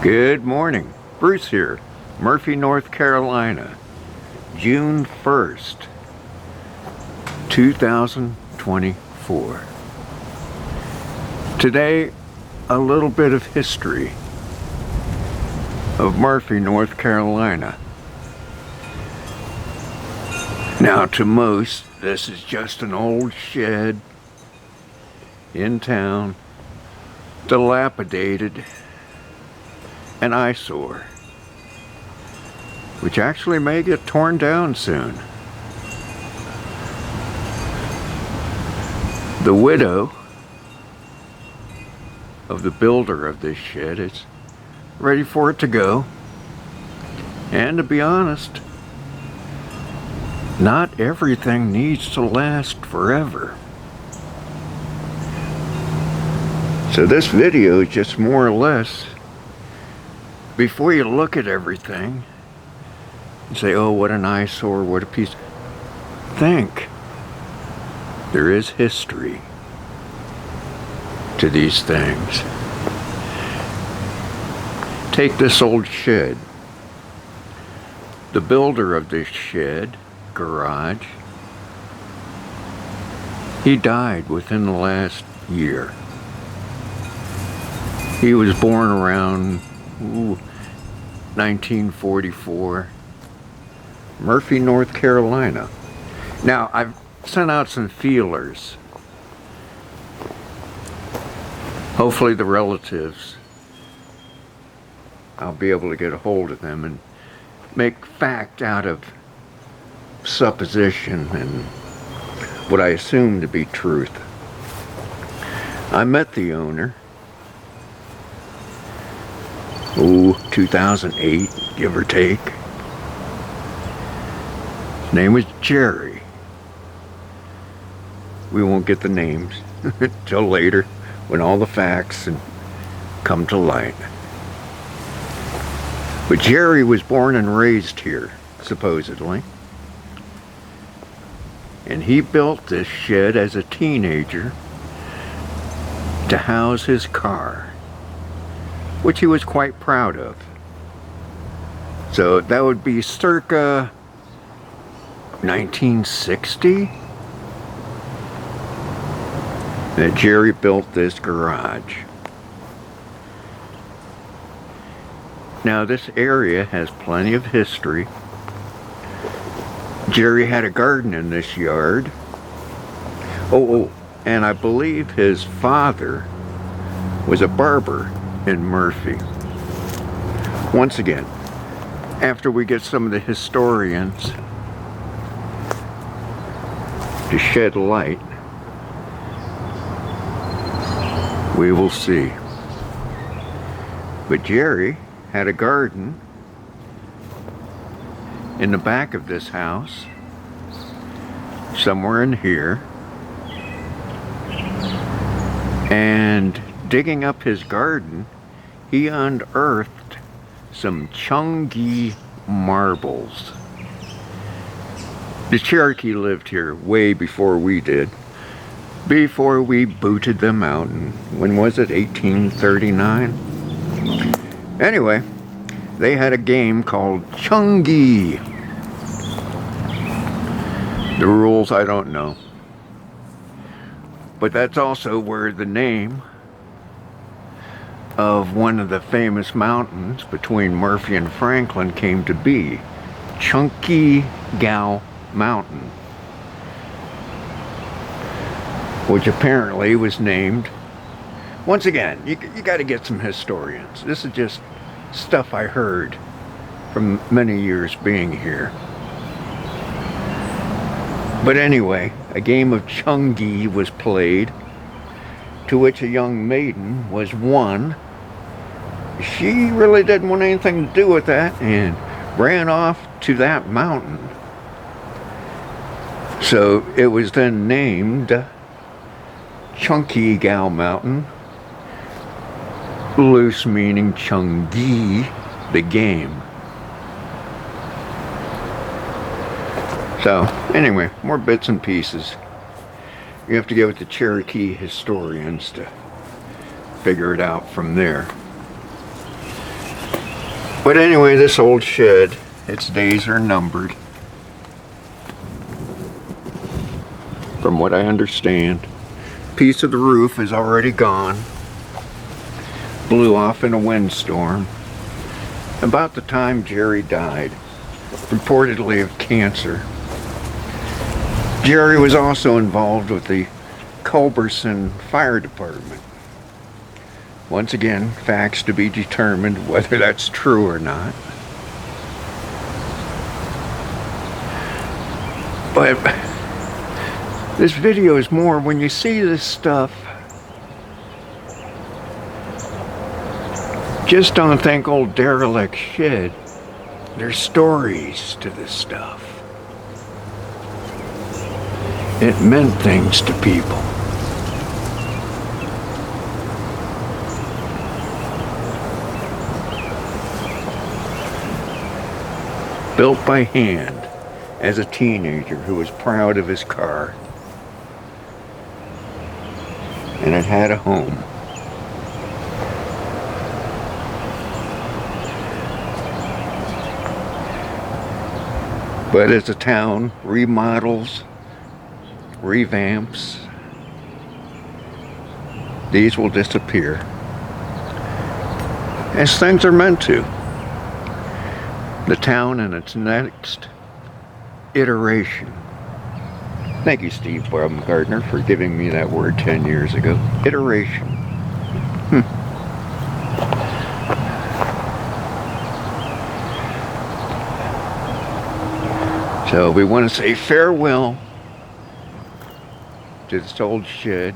Good morning. Bruce here, Murphy, North Carolina, June 1st, 2024. Today, a little bit of history of Murphy, North Carolina. Now, to most, this is just an old shed in town, dilapidated, an eyesore, which actually may get torn down soon. The widow of the builder of this shed is ready for it to go. And to be honest, not everything needs to last forever. So this video is just more or less, before you look at everything and say, oh, what an eyesore, what a piece, think there is history to these things. Take this old shed. The builder of this shed, garage, he died within the last year. He was born around 1944, Murphy, North Carolina. Now, I've sent out some feelers. Hopefully the relatives, I'll be able to get a hold of them and make fact out of supposition and what I assume to be truth. I met the owner, 2008, give or take. His name was Jerry. We won't get the names till later when all the facts come to light. But Jerry was born and raised here, supposedly. And he built this shed as a teenager to house his car, which he was quite proud of. So that would be circa 1960 that Jerry built this garage. Now this area has plenty of history. Jerry had a garden in this yard. And I believe his father was a barber in Murphy. Once again, after we get some of the historians to shed light, we will see. But Jerry had a garden in the back of this house, somewhere in here, and digging up his garden, he unearthed some Chungi marbles. The Cherokee lived here way before we did, before we booted them out in, when was it, 1839? Anyway, they had a game called Chungi. The rules I don't know. But that's also where the name of one of the famous mountains between Murphy and Franklin came to be, Chunky Gow Mountain, which apparently was named, once again, you got to get some historians. This is just stuff I heard from many years being here. But anyway, a game of Chungi was played, to which a young maiden was won. She really didn't want anything to do with that and ran off to that mountain. So it was then named Chunky Gow Mountain, loose meaning Chungi, the game. So, anyway, more bits and pieces. You have to go with the Cherokee historians to figure it out from there. But anyway, this old shed, its days are numbered. From what I understand, piece of the roof is already gone. Blew off in a windstorm about the time Jerry died, reportedly of cancer. Jerry was also involved with the Culberson Fire Department. Once again, facts to be determined whether that's true or not. But this video is more, when you see this stuff, just don't think old derelict shed. There's stories to this stuff. It meant things to people. Built by hand as a teenager who was proud of his car. And it had a home. But as the town remodels, revamps, these will disappear. As things are meant to. The town in its next iteration. Thank you, Steve Baumgartner, for giving me that word 10 years ago. Iteration. So we want to say farewell to this old shed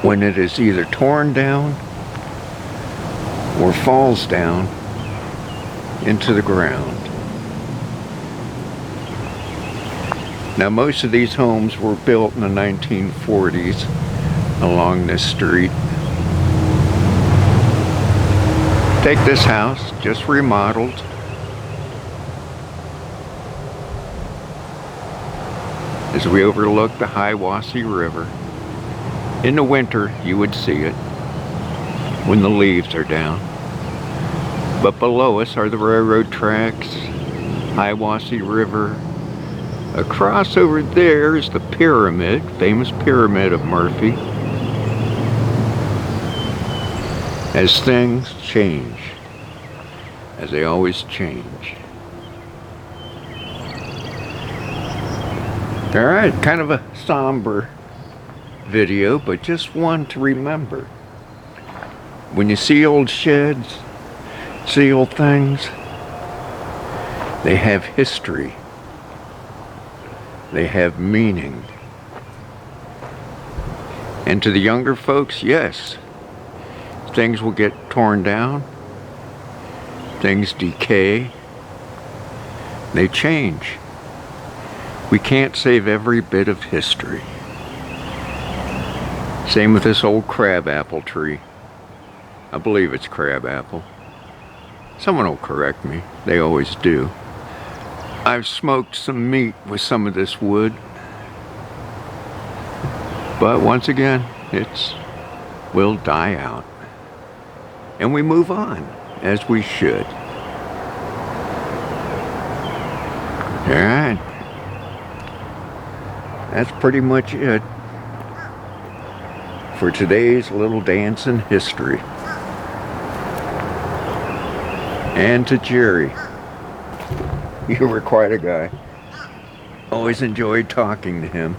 when it is either torn down or falls down into the ground. Now, most of these homes were built in the 1940s along this street. Take this house, just remodeled. As we overlook the Hiwassee River. In the winter, you would see it when the leaves are down. But below us are the railroad tracks, Hiwassee River. Across over there is the pyramid, famous pyramid of Murphy. As things change, as they always change. Alright, kind of a somber video, but just one to remember. When you see old sheds, see old things, they have history. They have meaning. And to the younger folks, yes, things will get torn down, things decay, they change. We can't save every bit of history. Same with this old crabapple tree. I believe it's crabapple. Someone will correct me. They always do. I've smoked some meat with some of this wood. But once again, will die out. And we move on, as we should. Alright. That's pretty much it for today's little dance in history. And to Jerry, you were quite a guy. Always enjoyed talking to him.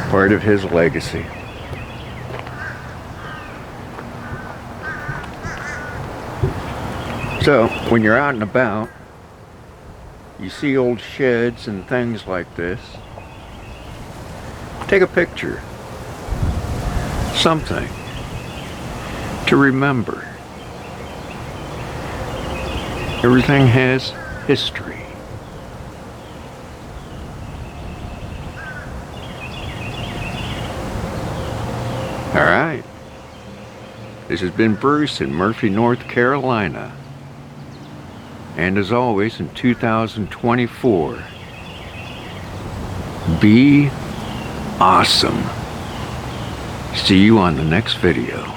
Part of his legacy. So, when you're out and about, you see old sheds and things like this, take a picture. Something to remember. Everything has history. All right. This has been Bruce in Murphy, North Carolina. And as always, in 2024, be awesome. See you on the next video.